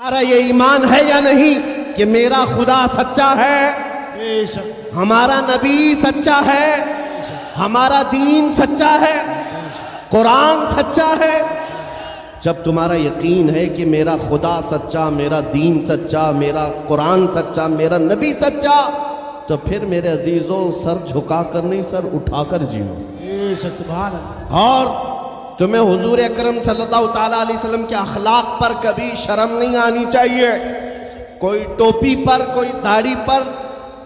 ہمارا یہ ایمان ہے یا نہیں کہ میرا خدا سچا ہے، بے شک ہمارا نبی سچا ہے، ہمارا دین سچا ہے، قرآن سچا ہے؟ جب تمہارا یقین ہے کہ میرا خدا سچا، میرا دین سچا، میرا قرآن سچا، میرا نبی سچا، تو پھر میرے عزیزوں سر جھکا کر نہیں، سر اٹھا کر جیو۔ بے شک سبحان اللہ۔ اور تمہیں حضور اکرم صلی اللہ تعالیٰ علیہ وسلم کے اخلاق پر کبھی شرم نہیں آنی چاہیے۔ کوئی ٹوپی پر، کوئی داڑھی پر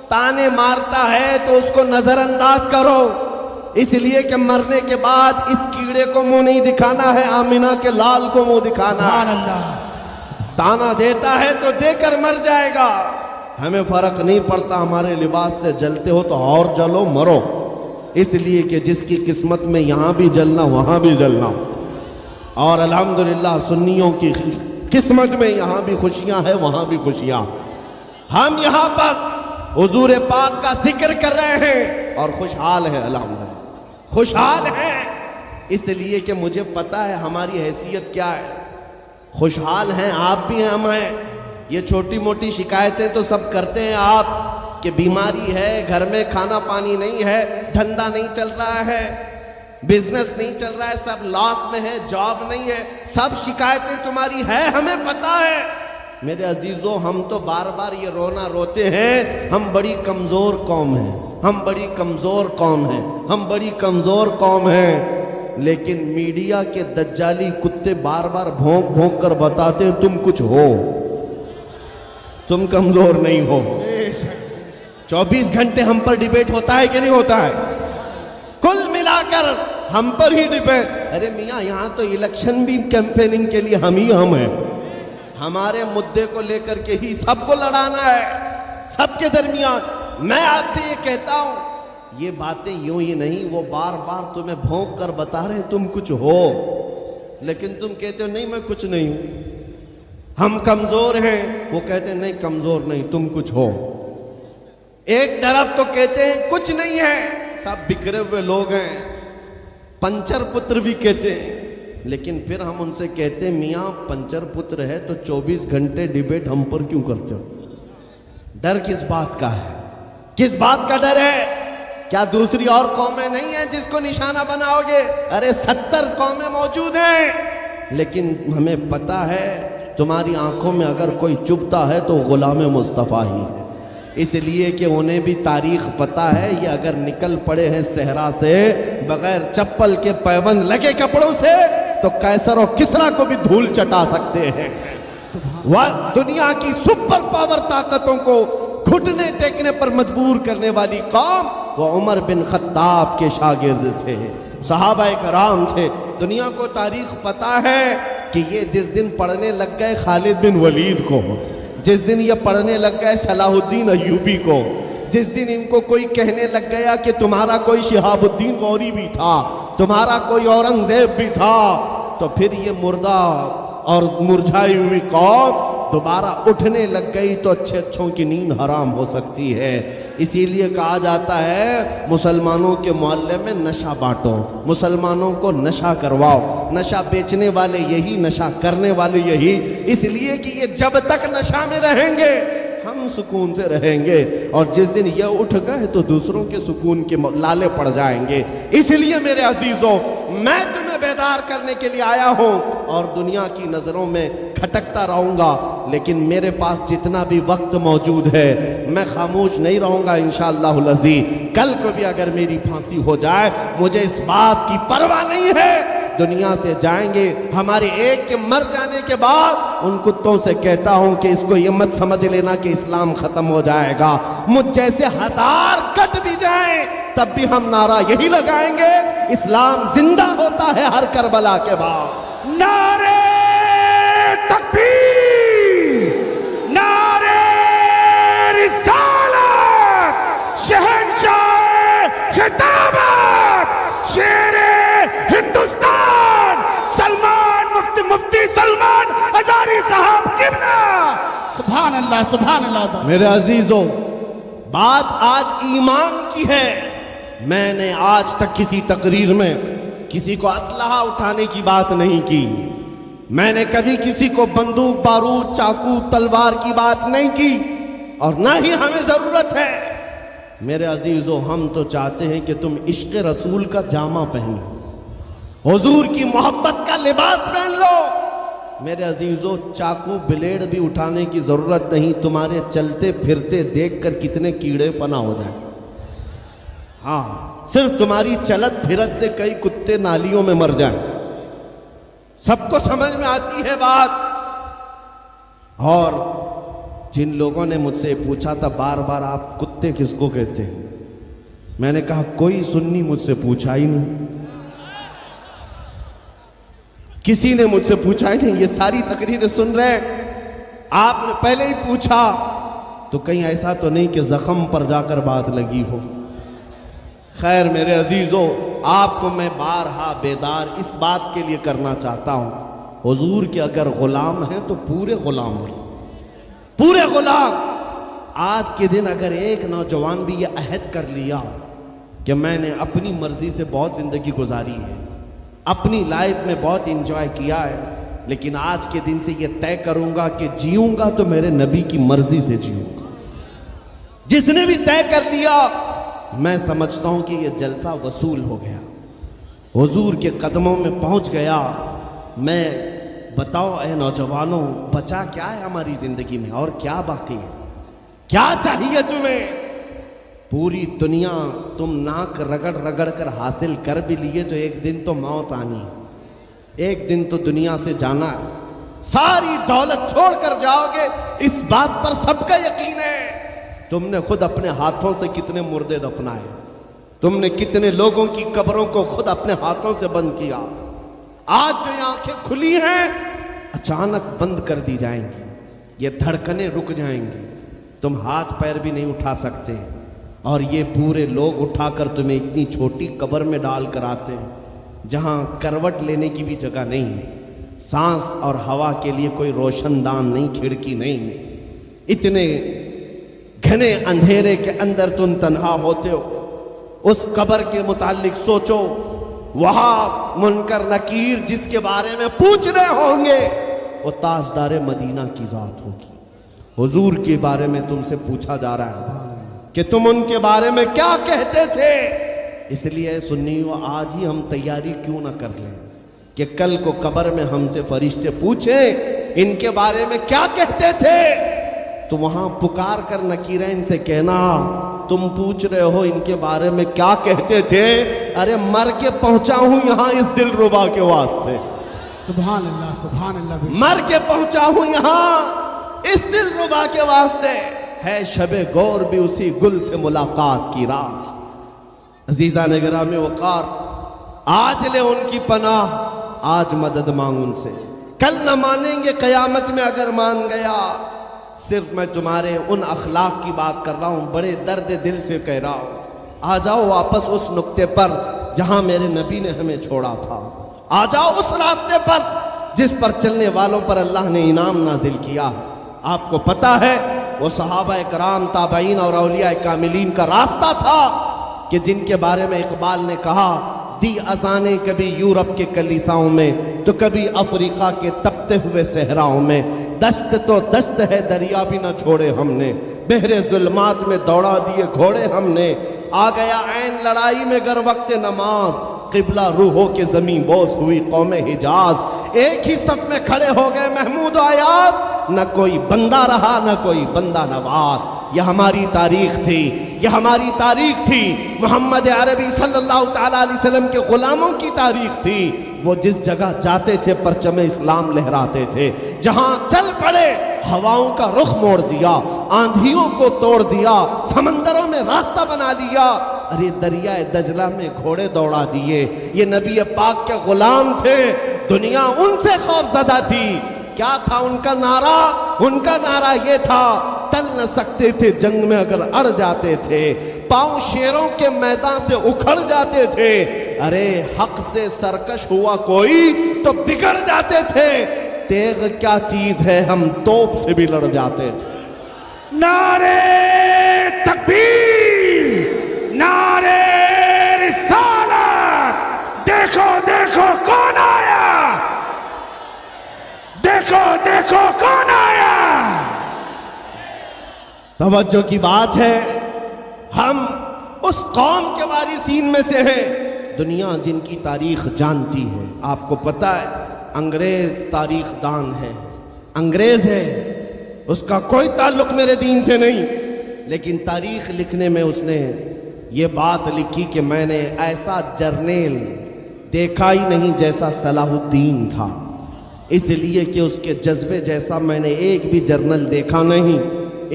تانے مارتا ہے تو اس کو نظر انداز کرو، اس لیے کہ مرنے کے بعد اس کیڑے کو منہ نہیں دکھانا ہے، آمنہ کے لال کو منہ دکھانا سبحان ہے۔ اللہ۔ تانا دیتا ہے تو دے کر مر جائے گا، ہمیں فرق نہیں پڑتا، ہمارے لباس سے جلتے ہو تو اور جلو، مرو، اس لیے کہ جس کی قسمت میں یہاں بھی جلنا وہاں بھی جلنا۔ اور الحمدللہ سنیوں کی قسمت میں یہاں بھی خوشیاں ہیں وہاں بھی خوشیاں۔ ہم یہاں پر حضور پاک کا ذکر کر رہے ہیں اور خوشحال ہیں، الحمدللہ خوشحال ہیں، اس لیے کہ مجھے پتا ہے ہماری حیثیت کیا ہے۔ خوشحال ہیں آپ بھی ہیں، ہم ہیں۔ یہ چھوٹی موٹی شکایتیں تو سب کرتے ہیں آپ، کہ بیماری ہے، گھر میں کھانا پانی نہیں ہے، دھندا نہیں چل رہا ہے، بزنس نہیں چل رہا ہے، سب لاس میں ہے، جاب نہیں ہے، سب شکایتیں تمہاری ہے، ہمیں پتا ہے۔ میرے عزیزوں ہم تو بار بار یہ رونا روتے ہیں، ہم بڑی کمزور قوم ہیں، ہم بڑی کمزور قوم ہیں، ہم بڑی کمزور قوم ہیں، لیکن میڈیا کے دجالی کتے بار بار بھونک بھونک کر بتاتے ہیں تم کچھ ہو، تم کمزور نہیں ہو۔ بے شک 24 گھنٹے ہم پر ڈیبیٹ ہوتا ہے کہ نہیں ہوتا ہے؟ کل ملا کر ہم پر ہی ڈیبیٹ۔ ارے میاں یہاں تو الیکشن بھی کیمپیننگ کے لیے ہم ہیں، ہمارے مدعے کو لے کر کے ہی سب کو لڑانا ہے، سب کے درمیان۔ میں آپ سے یہ کہتا ہوں، یہ باتیں یوں ہی نہیں، وہ بار بار تمہیں بھونک کر بتا رہے ہیں تم کچھ ہو، لیکن تم کہتے ہو نہیں میں کچھ نہیں ہوں، ہم کمزور ہیں، وہ کہتے ہیں نہیں کمزور نہیں تم کچھ ہو۔ ایک طرف تو کہتے ہیں کچھ نہیں ہے، سب بکھرے ہوئے لوگ ہیں، پنچر پتر بھی کہتے ہیں، لیکن پھر ہم ان سے کہتے ہیں میاں پنچر پتر ہے تو 24 گھنٹے ڈیبیٹ ہم پر کیوں کرتے ہو؟ ڈر کس بات کا ہے؟ کس بات کا ڈر ہے؟ کیا دوسری اور قومیں نہیں ہیں جس کو نشانہ بناؤ گے؟ ارے 70 قومیں موجود ہیں، لیکن ہمیں پتا ہے تمہاری آنکھوں میں اگر کوئی چبھتا ہے تو غلام مصطفیٰ ہی ہے، اس لیے کہ انہیں بھی تاریخ پتا ہے، یہ اگر نکل پڑے ہیں صحرا سے بغیر چپل کے پیوند لگے کپڑوں سے تو قیصر و کسریٰ کو بھی دھول چٹا سکتے ہیں۔ وہ دنیا کی سپر پاور طاقتوں کو گھٹنے ٹیکنے پر مجبور کرنے والی قوم وہ عمر بن خطاب کے شاگرد تھے، صحابہ کرام تھے۔ دنیا کو تاریخ پتا ہے کہ یہ جس دن پڑھنے لگ گئے خالد بن ولید کو، جس دن یہ پڑھنے لگ گئے صلاح الدین ایوبی کو، جس دن ان کو کوئی کہنے لگ گیا کہ تمہارا کوئی شہاب الدین غوری بھی تھا، تمہارا کوئی اورنگزیب بھی تھا، تو پھر یہ مردہ اور مرجھائی ہوئی قوم دوبارہ اٹھنے لگ گئی تو اچھے اچھوں کی نیند حرام ہو سکتی ہے۔ اسی لیے کہا جاتا ہے مسلمانوں کے محلے میں نشہ بانٹو، مسلمانوں کو نشہ کرواؤ، نشہ بیچنے والے یہی، نشہ کرنے والے یہی، اس لیے کہ یہ جب تک نشہ میں رہیں گے ہم سکون سے رہیں گے، اور جس دن یہ اٹھ گئے تو دوسروں کے سکون کے لالے پڑ جائیں گے۔ اس لیے میرے عزیزوں میں تمہیں بیدار کرنے کے لیے آیا ہوں، اور دنیا کی نظروں میں کھٹکتا رہوں گا، لیکن میرے پاس جتنا بھی وقت موجود ہے میں خاموش نہیں رہوں گا انشاءاللہ العزیز۔ کل کو بھی اگر میری پھانسی ہو جائے مجھے اس بات کی پرواہ نہیں ہے، دنیا سے جائیں گے، ہمارے ایک کے مر جانے کے بعد ان کتوں سے کہتا ہوں کہ اس کو یہ مت سمجھ لینا کہ اسلام ختم ہو جائے گا، مجھ جیسے 1000 کٹ بھی جائیں تب بھی ہم نعرہ یہی لگائیں گے، اسلام زندہ ہوتا ہے ہر کربلا کے بعد۔ نعرے تکبیر، نعرے رسالت، شہنشاہ خطابت، شیر ہندوستان سلمان مفتی سلمان ازاری صاحب قبلہ۔ سبحان اللہ سبحان اللہ۔ میرے عزیزوں بات آج ایمان کی ہے، میں نے آج تک کسی تقریر میں کسی کو اسلحہ اٹھانے کی بات نہیں کی، میں نے کبھی کسی کو بندوق، بارود، چاقو، تلوار کی بات نہیں کی، اور نہ ہی ہمیں ضرورت ہے۔ میرے عزیزو، ہم تو چاہتے ہیں کہ تم عشق رسول کا جامہ پہنو، حضور کی محبت کا لباس پہن لو۔ میرے عزیزو، چاقو بلیڈ بھی اٹھانے کی ضرورت نہیں، تمہارے چلتے پھرتے دیکھ کر کتنے کیڑے فنا ہو جائیں۔ ہاں، صرف تمہاری چلت پھرت سے کئی کتے نالیوں میں مر جائیں۔ سب کو سمجھ میں آتی ہے بات۔ اور جن لوگوں نے مجھ سے پوچھا تھا بار بار آپ کتے کس کو کہتے ہیں، میں نے کہا کوئی سنی مجھ سے پوچھا ہی نہیں، کسی نے مجھ سے پوچھا ہی نہیں۔ یہ ساری تقریریں سن رہے ہیں، آپ نے پہلے ہی پوچھا تو کہیں ایسا تو نہیں کہ زخم پر جا کر بات لگی ہو۔ خیر میرے عزیزو، آپ کو میں بارہا بیدار اس بات کے لیے کرنا چاہتا ہوں، حضور کے اگر غلام ہیں تو پورے غلام بنو، پورے غلام۔ آج کے دن اگر ایک نوجوان بھی یہ عہد کر لیا کہ میں نے اپنی مرضی سے بہت زندگی گزاری ہے، اپنی لائف میں بہت انجوائے کیا ہے، لیکن آج کے دن سے یہ طے کروں گا کہ جیوں گا تو میرے نبی کی مرضی سے جیوں گا، جس نے بھی طے کر لیا، میں سمجھتا ہوں کہ یہ جلسہ وصول ہو گیا، حضور کے قدموں میں پہنچ گیا۔ میں بتاؤ اے نوجوانوں، بچا کیا ہے ہماری زندگی میں، اور کیا باقی ہے؟ کیا چاہیے تمہیں؟ پوری دنیا تم ناک رگڑ رگڑ کر حاصل کر بھی لیے تو ایک دن تو موت آنی ہے، ایک دن تو دنیا سے جانا ہے، ساری دولت چھوڑ کر جاؤ گے، اس بات پر سب کا یقین ہے۔ تم نے خود اپنے ہاتھوں سے کتنے مردے دفنائے، تم نے کتنے لوگوں کی قبروں کو خود اپنے ہاتھوں سے بند کیا۔ آج جو یہ آنکھیں کھلی ہیں اچانک بند کر دی جائیں گی، یہ دھڑکنیں رک جائیں گی، تم ہاتھ پیر بھی نہیں اٹھا سکتے، اور یہ پورے لوگ اٹھا کر تمہیں اتنی چھوٹی قبر میں ڈال کر آتے ہیں جہاں کروٹ لینے کی بھی جگہ نہیں، سانس اور ہوا کے لیے کوئی روشن دان نہیں، کھڑکی نہیں، اتنے گھنے اندھیرے کے اندر تم تنہا ہوتے ہو۔ اس قبر کے متعلق سوچو، وہاں منکر نکیر جس کے بارے میں پوچھ رہے ہوں گے وہ تاجدار مدینہ کی ذات ہوگی، حضور کے بارے میں تم سے پوچھا جا رہا ہے کہ تم ان کے بارے میں کیا کہتے تھے۔ اس لیے سنیو، آج ہی ہم تیاری کیوں نہ کر لیں کہ کل کو قبر میں ہم سے فرشتے پوچھیں ان کے بارے میں کیا کہتے تھے، تو وہاں پکار کر نکیریں ان سے کہنا تم پوچھ رہے ہو ان کے بارے میں کیا کہتے تھے، ارے مر کے پہنچا ہوں یہاں اس دل ربا کے واسطے، سبحان اللہ، سبحان اللہ، مر کے پہنچا ہوں یہاں اس دل ربا کے واسطے، ہے شب گور بھی اسی گل سے ملاقات کی رات۔ عزیزان گرامی وقار، آج لے ان کی پناہ، آج مدد مانگ ان سے، کل نہ مانیں گے قیامت میں اگر مان گیا۔ صرف میں تمہارے ان اخلاق کی بات کر رہا ہوں، بڑے درد دل سے کہہ رہا ہوں، آ جاؤ واپس اس نقطے پر جہاں میرے نبی نے ہمیں چھوڑا تھا، آ جاؤ اس راستے پر جس پر چلنے والوں پر اللہ نے انعام نازل کیا۔ آپ کو پتا ہے وہ صحابہ کرام، تابعین اور اولیاء کاملین کا راستہ تھا کہ جن کے بارے میں اقبال نے کہا، دی اذانیں کبھی یورپ کے کلیساؤں میں تو کبھی افریقہ کے تپتے ہوئے صحراؤں میں، دشت تو دشت ہے دریا بھی نہ چھوڑے ہم نے، بحر ظلمات میں دوڑا دیے گھوڑے ہم نے، آ گیا عین لڑائی میں گر وقت نماز، قبلہ روحوں کے زمین بوس ہوئی قوم حجاز، ایک ہی صف میں کھڑے ہو گئے محمود و ایاز، نہ کوئی بندہ رہا نہ کوئی بندہ نواز۔ یہ ہماری تاریخ تھی، یہ ہماری تاریخ تھی، محمد عربی صلی اللہ تعالیٰ علیہ وسلم کے غلاموں کی تاریخ تھی۔ وہ جس جگہ جاتے تھے پرچم اسلام لہراتے تھے، جہاں چل پڑے ہواؤں کا رخ موڑ دیا، آندھیوں کو توڑ دیا، سمندروں میں راستہ بنا لیا، ارے دریائے دجلہ میں گھوڑے دوڑا دیے۔ یہ نبی پاک کے غلام تھے، دنیا ان سے خوف زدہ تھی۔ کیا تھا ان کا نعرہ؟ ان کا نعرہ یہ تھا، ٹل نہ سکتے تھے جنگ میں اگر اڑ جاتے تھے، پاؤں شیروں کے میدان سے اکھڑ جاتے تھے، ارے حق سے سرکش ہوا کوئی تو بگڑ جاتے تھے، تیغ کیا چیز ہے ہم توپ سے بھی لڑ جاتے تھے۔ نعرے تکبیر، نعرے رسالت، دیکھو دیکھو کون آیا، توجہ کی بات ہے، ہم اس قوم کے وارثین میں سے ہیں دنیا جن کی تاریخ جانتی ہے۔ آپ کو پتہ ہے انگریز تاریخ دان ہے، انگریز ہے، اس کا کوئی تعلق میرے دین سے نہیں، لیکن تاریخ لکھنے میں اس نے یہ بات لکھی کہ میں نے ایسا جرنیل دیکھا ہی نہیں جیسا صلاح الدین تھا، اس لیے کہ اس کے جذبے جیسا میں نے ایک بھی جرنل دیکھا نہیں۔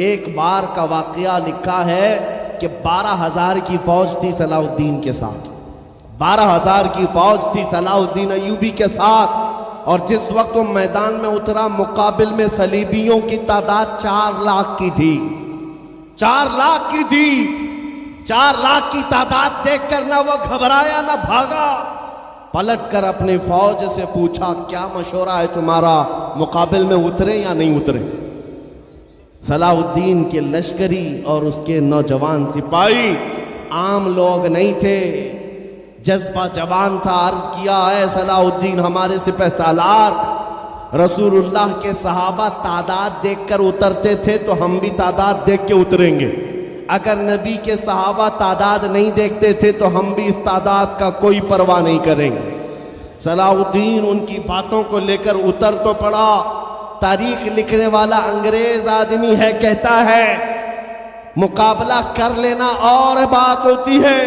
ایک بار کا واقعہ لکھا ہے کہ 12,000 کی فوج تھی صلاح الدین کے ساتھ، 12,000 کی فوج تھی صلاح الدین ایوبی کے ساتھ، اور جس وقت وہ میدان میں اترا مقابل میں صلیبیوں کی تعداد 4 لاکھ کی تھی، 4 لاکھ کی تھی۔ 4 لاکھ کی تعداد دیکھ کر نہ وہ گھبرایا نہ بھاگا، پلٹ کر اپنی فوج سے پوچھا کیا مشورہ ہے تمہارا، مقابل میں اترے یا نہیں اترے؟ صلاح الدین کے لشکری اور اس کے نوجوان سپاہی عام لوگ نہیں تھے، جذبہ جوان تھا۔ عرض کیا ہے صلاح الدین ہمارے سپہ سالار، رسول اللہ کے صحابہ تعداد دیکھ کر اترتے تھے تو ہم بھی تعداد دیکھ کے اتریں گے، اگر نبی کے صحابہ تعداد نہیں دیکھتے تھے تو ہم بھی اس تعداد کا کوئی پرواہ نہیں کریں گے۔ صلاح الدین ان کی باتوں کو لے کر اتر تو پڑا۔ تاریخ لکھنے والا انگریز آدمی ہے، کہتا ہے مقابلہ کر لینا اور بات ہوتی ہے،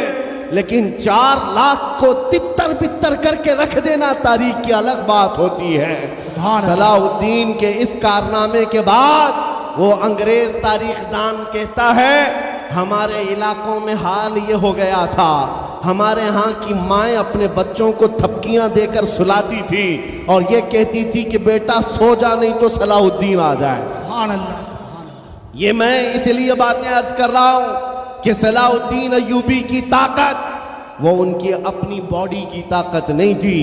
لیکن 4 لاکھ کو تتر بتر کر کے رکھ دینا تاریخ کی الگ بات ہوتی ہے۔ صلاح الدین کے اس کارنامے کے بعد وہ انگریز تاریخ دان کہتا ہے ہمارے علاقوں میں حال یہ ہو گیا تھا، ہمارے ہاں کی مائیں اپنے بچوں کو تھپکیاں دے کر سلاتی تھی اور یہ کہتی تھی کہ بیٹا سو جا نہیں تو صلاح الدین آ جائے۔ سبحان اللہ، سبحان اللہ۔ یہ میں اس لیے باتیں عرض کر رہا ہوں کہ صلاح الدین ایوبی کی طاقت وہ ان کی اپنی باڈی کی طاقت نہیں تھی،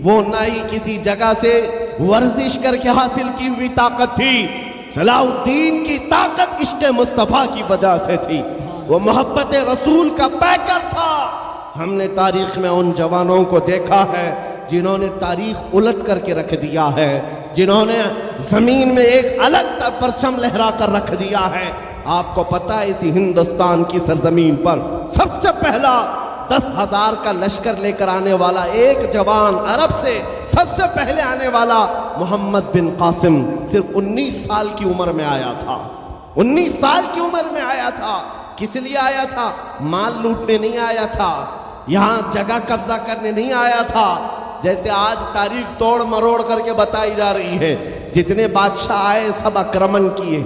وہ نہ ہی کسی جگہ سے ورزش کر کے حاصل کی ہوئی طاقت تھی۔ صلاح الدین کی طاقت عشق مصطفیٰ کی وجہ سے تھی، وہ محبت رسول کا پیکر تھا۔ ہم نے تاریخ میں ان جوانوں کو دیکھا ہے جنہوں نے تاریخ الٹ کر کے رکھ دیا ہے، جنہوں نے زمین میں ایک الگ پرچم لہرا کر رکھ دیا ہے۔ آپ کو پتہ ہے اسی ہندوستان کی سرزمین پر سب سے پہلا 10,000 کا لشکر لے کر آنے والا ایک جوان عرب سے سب سے پہلے آنے والا محمد بن قاسم صرف 19 سال کی عمر میں آیا تھا، 19 سال کی عمر میں آیا تھا۔ کس لیے آیا تھا؟ مال لوٹنے نہیں آیا تھا، یہاں جگہ قبضہ کرنے نہیں آیا تھا، جیسے آج تاریخ توڑ مروڑ کر کے بتائی جا رہی ہے۔ جتنے بادشاہ آئے سب اکرمن کیے،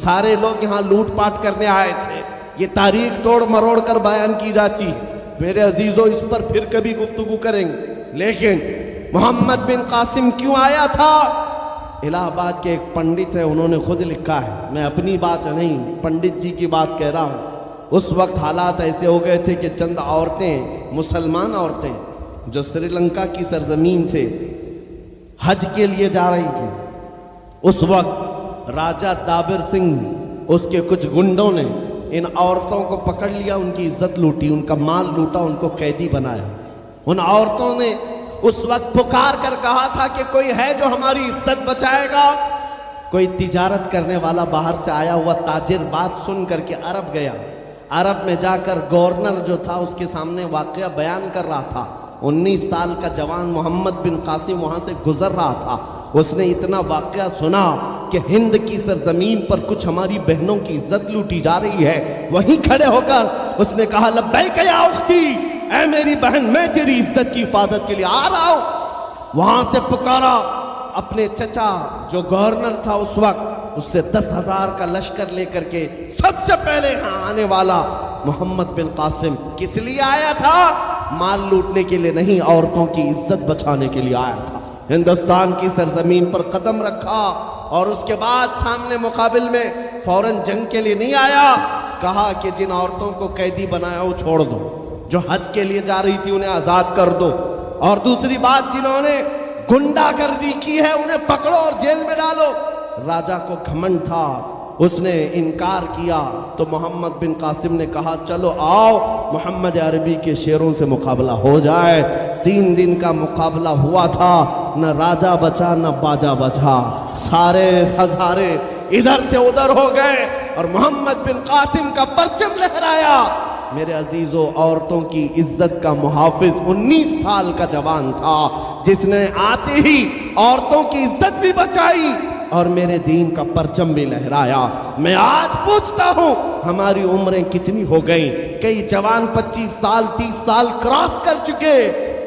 سارے لوگ یہاں لوٹ پاٹ کرنے آئے تھے، یہ تاریخ توڑ مروڑ کر بیان کی جاتی ہے۔ میرے عزیزوں اس پر پھر کبھی گفتگو کریں گے، لیکن محمد بن قاسم کیوں آیا تھا؟ الہ آباد کے ایک پنڈت ہیں، انہوں نے خود لکھا ہے، میں اپنی بات نہیں پنڈت جی کی بات کہہ رہا ہوں۔ اس وقت حالات ایسے ہو گئے تھے کہ چند عورتیں، مسلمان عورتیں جو سری لنکا کی سرزمین سے حج کے لیے جا رہی تھیں، اس وقت راجہ دابر سنگھ اس کے کچھ گنڈوں نے ان عورتوں کو پکڑ لیا، ان کی عزت لوٹی، ان کا مال لوٹا، ان کو قیدی بنایا۔ ان عورتوں نے اس وقت پکار کر کہا تھا کہ کوئی ہے جو ہماری عزت بچائے گا۔ کوئی تجارت کرنے والا باہر سے آیا ہوا تاجر بات سن کر کے عرب گیا، عرب میں جا کر گورنر جو تھا اس کے سامنے واقعہ بیان کر رہا تھا۔ 19 سال کا جوان محمد بن قاسم وہاں سے گزر رہا تھا، اس نے اتنا واقعہ سنا کہ ہند کی سرزمین پر کچھ ہماری بہنوں کی عزت لوٹی جا رہی ہے۔ وہیں کھڑے ہو کر اس نے کہا لبیک یا اختی، اے میری بہن میں تیری عزت کی حفاظت کے لیے آ رہا ہوں۔ وہاں سے پکارا اپنے چچا جو گورنر تھا اس وقت، اس سے 10,000 کا لشکر لے کر کے سب سے پہلے یہاں آنے والا محمد بن قاسم کس لیے آیا تھا؟ مال لوٹنے کے لیے نہیں، عورتوں کی عزت بچانے کے لیے آیا تھا۔ ہندوستان کی سرزمین پر قدم رکھا اور اس کے بعد سامنے مقابل میں فوراً جنگ کے لیے نہیں آیا، کہا کہ جن عورتوں کو قیدی بنایا وہ چھوڑ دو، جو حج کے لیے جا رہی تھی انہیں آزاد کر دو، اور دوسری بات جنہوں نے گنڈا گردی کی ہے انہیں پکڑو اور جیل میں ڈالو۔ راجہ کو گھمنڈ تھا، اس نے انکار کیا تو محمد بن قاسم نے کہا چلو آؤ محمد عربی کے شیروں سے مقابلہ ہو جائے۔ 3 دن کا مقابلہ ہوا تھا، نہ راجہ بچا نہ باجا بچا، سارے ہزارے ادھر سے ادھر ہو گئے۔ اور محمد بن قاسم کا پرچم لہرایا۔ میرے عزیزو، عورتوں کی عزت کا محافظ 19 سال کا جوان تھا جس نے آتے ہی عورتوں کی عزت بھی بچائی اور میرے دین کا پرچم بھی لہرایا۔ میں آج پوچھتا ہوں ہماری عمریں کتنی ہو گئیں؟ کئی جوان 25 سال 30 سال کراس کر چکے۔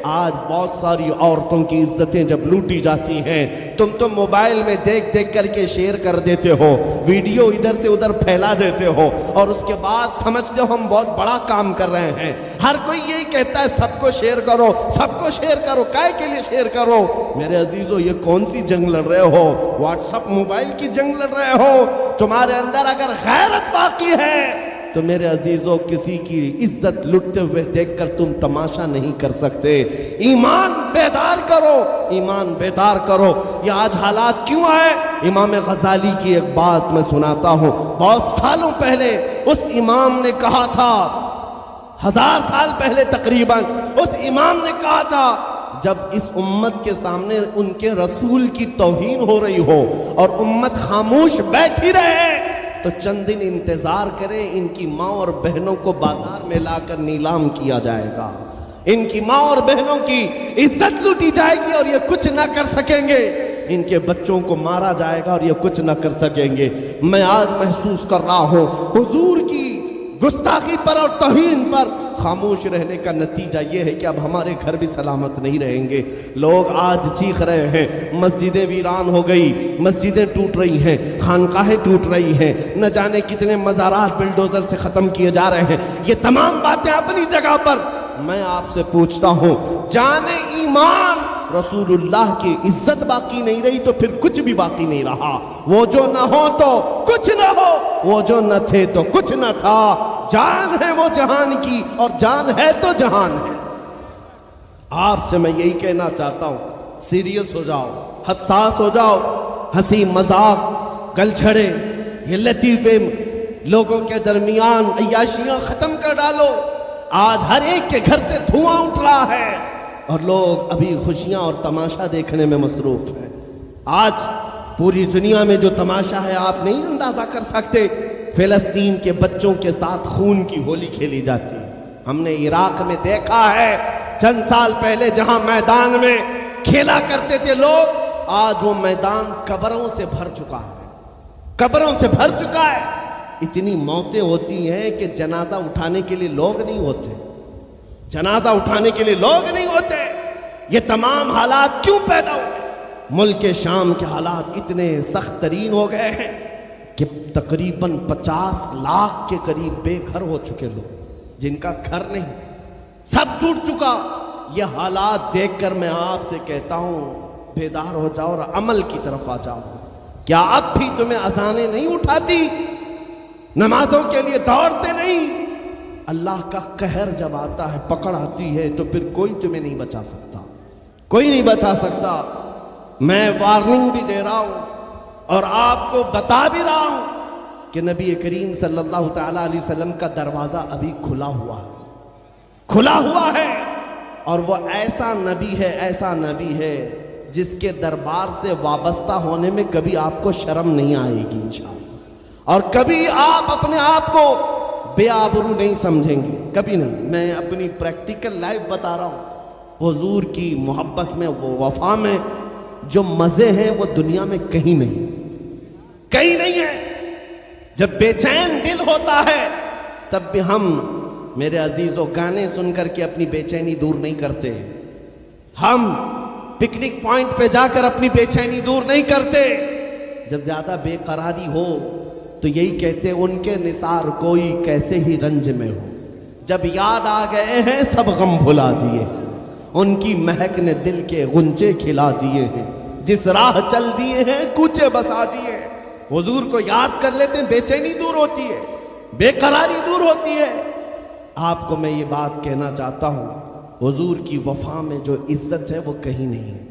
آج بہت ساری عورتوں کی عزتیں جب لوٹی جاتی ہیں، تم موبائل میں دیکھ دیکھ کر کے شیئر کر دیتے ہو، ویڈیو ادھر سے ادھر پھیلا دیتے ہو اور اس کے بعد سمجھتے ہو ہم بہت بڑا کام کر رہے ہیں۔ ہر کوئی یہی کہتا ہے سب کو شیئر کرو، سب کو شیئر کرو، کائے کے لیے شیئر کرو؟ میرے عزیزو، یہ کون سی جنگ لڑ رہے ہو؟ واٹس ایپ موبائل کی جنگ لڑ رہے ہو؟ تمہارے اندر اگر غیرت باقی ہے تو میرے عزیزو، کسی کی عزت لٹتے ہوئے دیکھ کر تم تماشا نہیں کر سکتے۔ ایمان بیدار کرو، ایمان بیدار کرو۔ یہ آج حالات کیوں آئے؟ امام غزالی کی ایک بات میں سناتا ہوں۔ بہت سالوں پہلے اس امام نے کہا تھا، 1000 سال پہلے تقریباً اس امام نے کہا تھا، جب اس امت کے سامنے ان کے رسول کی توہین ہو رہی ہو اور امت خاموش بیٹھی رہے تو چند دن انتظار کریں، ان کی ماں اور بہنوں کو بازار میں لا کر نیلام کیا جائے گا، ان کی ماں اور بہنوں کی عزت لوٹی جائے گی اور یہ کچھ نہ کر سکیں گے، ان کے بچوں کو مارا جائے گا اور یہ کچھ نہ کر سکیں گے۔ میں آج محسوس کر رہا ہوں حضور کی گستاخی پر اور توہین پر خاموش رہنے کا نتیجہ یہ ہے کہ اب ہمارے گھر بھی سلامت نہیں رہیں گے۔ لوگ آج چیخ رہے ہیں، مسجدیں ویران ہو گئی، مسجدیں ٹوٹ رہی ہیں، خانقاہیں ٹوٹ رہی ہیں، نہ جانے کتنے مزارات بلڈوزر سے ختم کیے جا رہے ہیں۔ یہ تمام باتیں اپنی جگہ پر، میں آپ سے پوچھتا ہوں، جانے ایمان رسول اللہ کی عزت باقی نہیں رہی تو پھر کچھ بھی باقی نہیں رہا۔ وہ جو نہ ہو تو کچھ نہ ہو، وہ جو نہ تھے تو کچھ نہ تھا۔ جان ہے وہ جہان کی اور جان ہے تو جہان ہے۔ آپ سے میں یہی کہنا چاہتا ہوں، سیریس ہو جاؤ، حساس ہو جاؤ۔ ہنسی مذاق، گل چھڑے، یہ لطیفے لوگوں کے درمیان عیاشیاں ختم کر ڈالو۔ آج ہر ایک کے گھر سے دھواں اٹھ رہا ہے اور لوگ ابھی خوشیاں اور تماشا دیکھنے میں مصروف ہیں۔ آج پوری دنیا میں جو تماشا ہے آپ نہیں اندازہ کر سکتے۔ فلسطین کے بچوں کے ساتھ خون کی ہولی کھیلی جاتی ہے۔ ہم نے عراق میں دیکھا ہے چند سال پہلے جہاں میدان میں کھیلا کرتے تھے لوگ، آج وہ میدان قبروں سے بھر چکا ہے، قبروں سے بھر چکا ہے۔ اتنی موتیں ہوتی ہیں کہ جنازہ اٹھانے کے لیے لوگ نہیں ہوتے، جنازہ اٹھانے کے لیے لوگ نہیں ہوتے۔ یہ تمام حالات کیوں پیدا ہوئے؟ ملک شام کے حالات اتنے سخت ترین ہو گئے ہیں کہ تقریباً 50 لاکھ کے قریب بے گھر ہو چکے لوگ، جن کا گھر نہیں، سب ٹوٹ چکا۔ یہ حالات دیکھ کر میں آپ سے کہتا ہوں، بیدار ہو جاؤ اور عمل کی طرف آ جاؤ۔ کیا اب بھی تمہیں اذانیں نہیں اٹھاتی؟ نمازوں کے لیے دوڑتے نہیں؟ اللہ کا قہر جب آتا ہے، پکڑ آتی ہے، تو پھر کوئی تمہیں نہیں بچا سکتا، کوئی نہیں بچا سکتا۔ میں وارننگ بھی دے رہا ہوں اور آپ کو بتا بھی رہا ہوں کہ نبی کریم صلی اللہ تعالیٰ علیہ وسلم کا دروازہ ابھی کھلا ہوا ہے، کھلا ہوا ہے، اور وہ ایسا نبی ہے، ایسا نبی ہے جس کے دربار سے وابستہ ہونے میں کبھی آپ کو شرم نہیں آئے گی انشاءاللہ، اور کبھی آپ اپنے آپ کو بے آبرو نہیں سمجھیں گے، کبھی نہیں۔ میں اپنی پریکٹیکل لائف بتا رہا ہوں۔ حضور کی محبت میں، وہ وفا میں جو مزے ہیں وہ دنیا میں کہیں نہیں، کہیں نہیں ہے۔ جب بے چین دل ہوتا ہے تب بھی ہم، میرے عزیزوں، گانے سن کر کے اپنی بے چینی دور نہیں کرتے، ہم پکنک پوائنٹ پہ جا کر اپنی بے چینی دور نہیں کرتے۔ جب زیادہ بے قراری ہو تو یہی کہتے ان کے نثار کوئی کیسے ہی رنج میں ہو، جب یاد آ گئے ہیں سب غم بھلا دیے، ان کی مہک نے دل کے غنچے کھلا دیے ہیں، جس راہ چل دیے ہیں کوچے بسا دیے ہیں۔ حضور کو یاد کر لیتے ہیں، بے چینی دور ہوتی ہے، بے قراری دور ہوتی ہے۔ آپ کو میں یہ بات کہنا چاہتا ہوں، حضور کی وفا میں جو عزت ہے وہ کہیں نہیں ہے،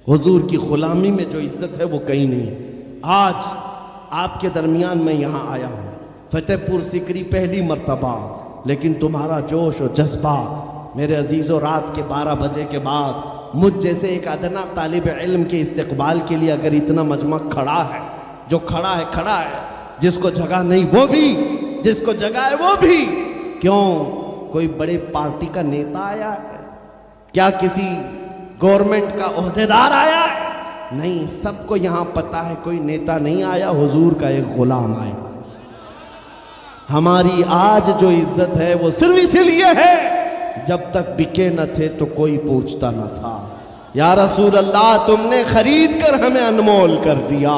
حضور کی غلامی میں جو عزت ہے وہ کہیں نہیں۔ آج آپ کے درمیان میں یہاں آیا ہوں، فتح پور سیکری پہلی مرتبہ، لیکن تمہارا جوش و جذبہ، میرے عزیزوں، رات کے 12 بجے کے بعد مجھ جیسے ایک ادنا طالب علم کے استقبال کے لیے اگر اتنا مجمع کھڑا ہے، جو کھڑا ہے، جس کو جگہ نہیں وہ بھی، جس کو جگہ ہے وہ بھی۔ کیوں؟ کوئی بڑے پارٹی کا نیتا آیا ہے؟ کیا کسی گورنمنٹ کا عہدیدار آیا ہے؟ نہیں، سب کو یہاں پتا ہے کوئی نیتا نہیں آیا، حضور کا ایک غلام آیا۔ ہماری آج جو عزت ہے وہ صرف اسی لیے ہے، جب تک بکے نہ تھے تو کوئی پوچھتا نہ تھا۔ یا رسول اللہ، تم نے خرید کر ہمیں انمول کر دیا۔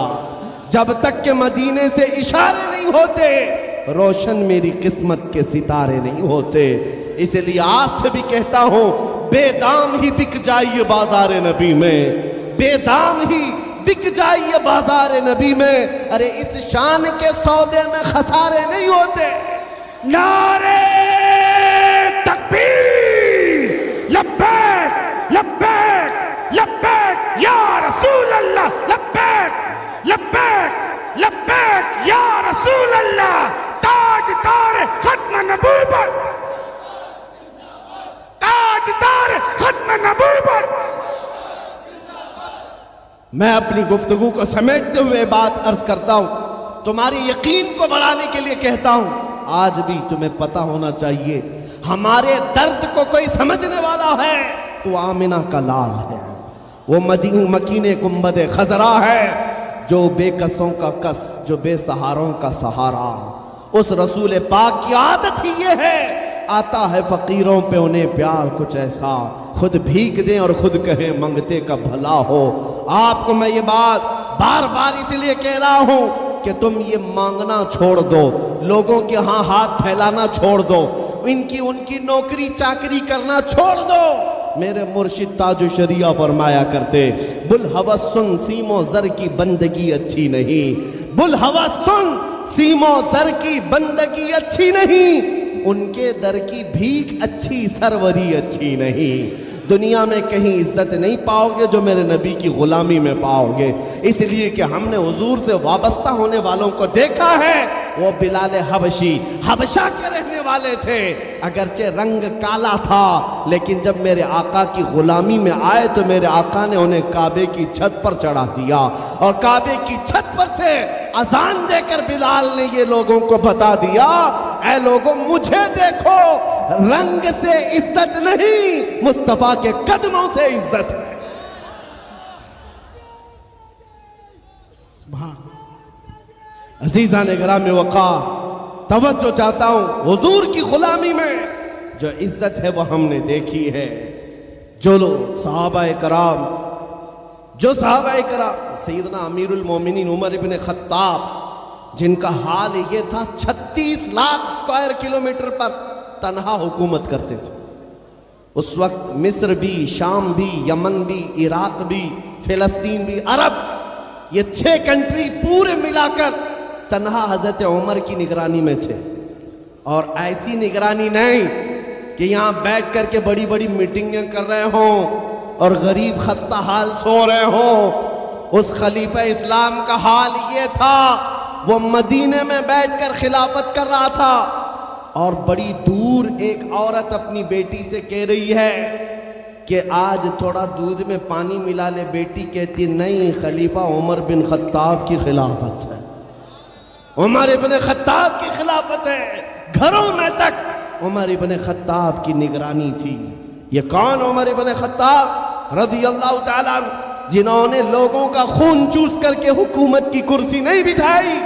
جب تک کہ مدینے سے اشارے نہیں ہوتے، روشن میری قسمت کے ستارے نہیں ہوتے۔ اس لیے آپ سے بھی کہتا ہوں، بے دام ہی بک جائیے بازار نبی میں، بے دام ہی بک جائیے بازار نبی میں۔ ارے اس شان کے سودے میں خسارے نہیں ہوتے۔ نعرے تکبیر، لبیک لبیک لبیک یا رسول اللہ، لبیک لبیک لبیک یا رسول اللہ۔ تاجدار ختم نبوت، تاجدار ختم نبوت۔ میں اپنی گفتگو کو سمیٹتے ہوئے بات عرض کرتا ہوں، تمہاری یقین کو بڑھانے کے لیے کہتا ہوں، آج بھی تمہیں پتہ ہونا چاہیے، ہمارے درد کو کوئی سمجھنے والا ہے تو آمنہ کا لال ہے، وہ مکین گنبد خضرا ہے، جو بے کسوں کا کس، جو بے سہاروں کا سہارا۔ اس رسول پاک کی عادت ہی یہ ہے، آتا ہے فقیروں پہ انہیں پیار کچھ ایسا، خود بھیک دیں اور خود کہیں منگتے کا بھلا ہو۔ آپ کو میں یہ بات بار بار اس لیے کہہ رہا ہوں کہ تم یہ مانگنا چھوڑ دو، لوگوں کے ہاں ہاتھ پھیلانا چھوڑ دو، ان کی نوکری چاکری کرنا چھوڑ دو۔ میرے مرشد تاج الشریعہ فرمایا کرتے، بُالْہَوَس سن سیم و زر کی بندگی اچھی نہیں، بُالْہَوَس سن سیم و زر کی بندگی اچھی نہیں، ان کے در کی بھیک اچھی، سروری اچھی نہیں۔ دنیا میں کہیں عزت نہیں پاؤ گے جو میرے نبی کی غلامی میں پاؤ گے، اس لیے کہ ہم نے حضور سے وابستہ ہونے والوں کو دیکھا ہے۔ وہ بلال حبشی حبشہ کے رہنے والے تھے، اگرچہ رنگ کالا تھا، لیکن جب میرے آقا کی غلامی میں آئے تو میرے آقا نے انہیں کعبے کی چھت پر چڑھا دیا، اور کعبے کی چھت پر سے اذان دے کر بلال نے یہ لوگوں کو بتا دیا، اے لوگوں مجھے دیکھو، رنگ سے عزت نہیں، مصطفیٰ کے قدموں سے عزت ہے۔ عزیزان گرامی وقار، توجہ چاہتا ہوں، حضور کی غلامی میں جو عزت ہے وہ ہم نے دیکھی ہے۔ جو لوگ صحابہ کرام، سیدنا امیر المومنین عمر ابن خطاب، جن کا حال یہ تھا 36 لاکھ اسکوائر کلومیٹر پر تنہا حکومت کرتے تھے۔ اس وقت مصر بھی، شام بھی، یمن بھی، عراق بھی، فلسطین بھی، عرب، یہ 6 کنٹری پورے ملا کر تنہا حضرت عمر کی نگرانی میں تھے، اور ایسی نگرانی نہیں کہ یہاں بیٹھ کر کے بڑی بڑی میٹنگیں کر رہے ہوں اور غریب خستہ حال سو رہے ہوں۔ اس خلیفہ اسلام کا حال یہ تھا، وہ مدینے میں بیٹھ کر خلافت کر رہا تھا، اور بڑی دور ایک عورت اپنی بیٹی سے کہہ رہی ہے کہ آج تھوڑا دودھ میں پانی ملا لے۔ بیٹی کہتی نہیں، خلیفہ عمر بن خطاب کی خلافت ہے، عمر ابن خطاب کی خلافت ہے۔ گھروں میں تک عمر ابن خطاب کی نگرانی تھی۔ یہ کون عمر ابن خطاب رضی اللہ تعالیٰ عنہ، جنہوں نے لوگوں کا خون چوس کر کے حکومت کی کرسی نہیں بٹھائی؟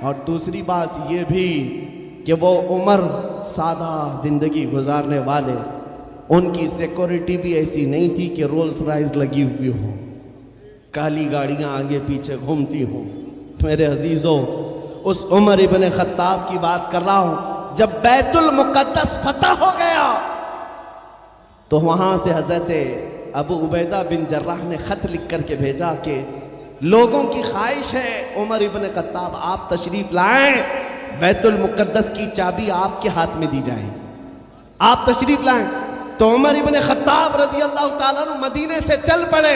اور دوسری بات یہ بھی کہ وہ عمر سادہ زندگی گزارنے والے، ان کی سیکورٹی بھی ایسی نہیں تھی کہ رولز رائز لگی ہوئی ہو، کالی گاڑیاں آگے پیچھے گھومتی ہوں۔ میرے عزیزوں، اس عمر ابن خطاب کی بات کر رہا ہوں، جب بیت المقدس فتح ہو گیا تو وہاں سے حضرت ابو عبیدہ بن جراح نے خط لکھ کر کے بھیجا کہ لوگوں کی خواہش ہے عمر ابن خطاب آپ تشریف لائیں، بیت المقدس کی چابی آپ کے ہاتھ میں دی جائے گی، آپ تشریف لائیں۔ تو عمر ابن خطاب رضی اللہ تعالیٰ عنہ مدینے سے چل پڑے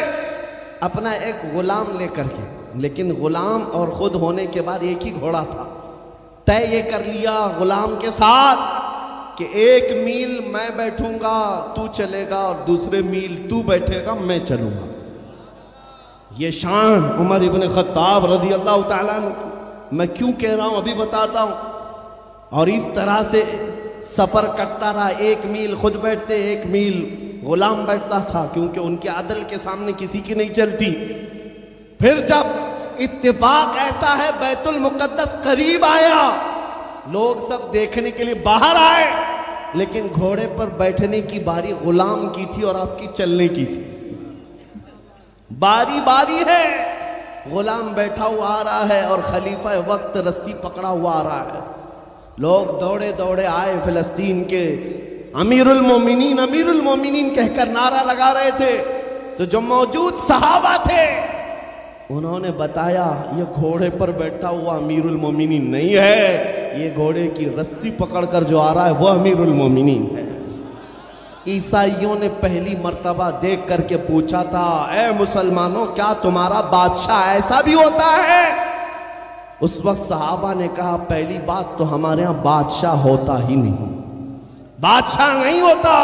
اپنا ایک غلام لے کر کے، لیکن غلام اور خود ہونے کے بعد ایک ہی گھوڑا تھا۔ طے یہ کر لیا غلام کے ساتھ کہ 1 میل میں بیٹھوں گا تو چلے گا، اور دوسرے میل تو بیٹھے گا میں چلوں گا۔ یہ شان عمر ابن خطاب رضی اللہ تعالیٰ عنہ، میں کیوں کہہ رہا ہوں ابھی بتاتا ہوں. اور اس طرح سے سفر کٹتا رہا. 1 میل خود بیٹھتے, 1 میل غلام بیٹھتا تھا, کیونکہ ان کے عدل کے سامنے کسی کی نہیں چلتی. پھر جب اتفاق ایسا ہے بیت المقدس قریب آیا, لوگ سب دیکھنے کے لیے باہر آئے, لیکن گھوڑے پر بیٹھنے کی باری غلام کی تھی اور آپ کی چلنے کی تھی. باری باری ہے, غلام بیٹھا ہوا آ رہا ہے اور خلیفہ وقت رسی پکڑا ہوا آ رہا ہے. لوگ دوڑے دوڑے آئے فلسطین کے, امیر المومنین امیر المومنین کہہ کر نعرہ لگا رہے تھے. تو جو موجود صحابہ تھے انہوں نے بتایا یہ گھوڑے پر بیٹھا ہوا امیر المومنین نہیں ہے, یہ گھوڑے کی رسی پکڑ کر جو آ رہا ہے وہ امیر المومنین ہے. عیسائیوں نے پہلی مرتبہ دیکھ کر کے پوچھا تھا, اے مسلمانوں کیا تمہارا بادشاہ ایسا بھی ہوتا ہے؟ اس وقت صحابہ نے کہا پہلی بات تو ہمارے ہاں بادشاہ ہوتا ہی نہیں, بادشاہ نہیں ہوتا.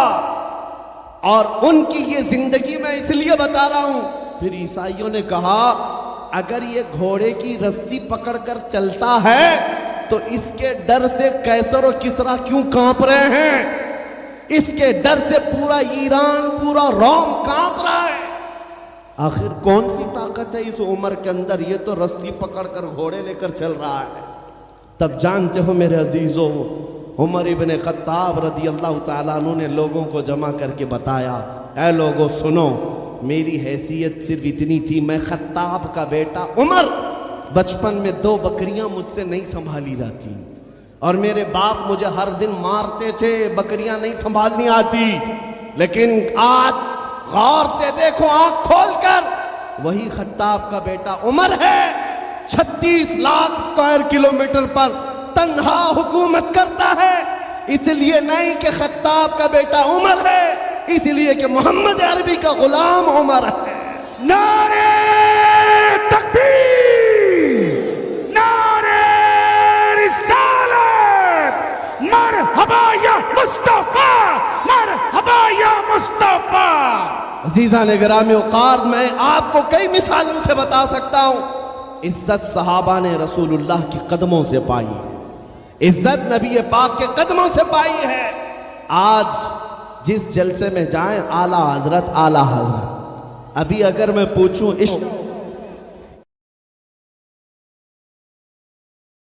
اور ان کی یہ زندگی میں اس لیے بتا رہا ہوں. پھر عیسائیوں نے کہا اگر یہ گھوڑے کی رسی پکڑ کر چلتا ہے تو اس کے ڈر سے قیصر و کسریٰ کیوں کانپ رہے ہیں؟ اس کے ڈر سے پورا ایران پورا روم کانپ رہا ہے. آخر کون سی طاقت ہے اس عمر کے اندر؟ یہ تو رسی پکڑ کر گھوڑے لے کر چل رہا ہے. تب جانتے ہو میرے عزیزو, عمر ابن خطاب رضی اللہ تعالیٰ عنہ نے لوگوں کو جمع کر کے بتایا, اے لوگو سنو, میری حیثیت صرف اتنی تھی, میں خطاب کا بیٹا عمر, بچپن میں 2 بکریاں مجھ سے نہیں سنبھالی جاتی اور میرے باپ مجھے ہر دن مارتے تھے, بکریاں نہیں سنبھالنی آتی. لیکن آج غور سے دیکھو آنکھ کھول کر, وہی خطاب کا بیٹا عمر ہے, 36 لاکھ اسکوائر کلومیٹر پر تنہا حکومت کرتا ہے. اس لیے نہیں کہ خطاب کا بیٹا عمر ہے, اس لیے کہ محمد عربی کا غلام عمر ہے. نعرے تکبیر, نعرے رسالت, مرحبا یا مصطفیٰ, مرحبا یا مصطفیٰ. عزیزان گرامی وقار, میں آپ کو کئی مثالوں سے بتا سکتا ہوں. عزت صحابہ نے رسول اللہ کے قدموں سے پائی ہے, عزت نبی پاک کے قدموں سے پائی ہے. آج جس جلسے میں جائیں اعلیٰ حضرت اعلیٰ حضرت, ابھی اگر میں پوچھوں عشق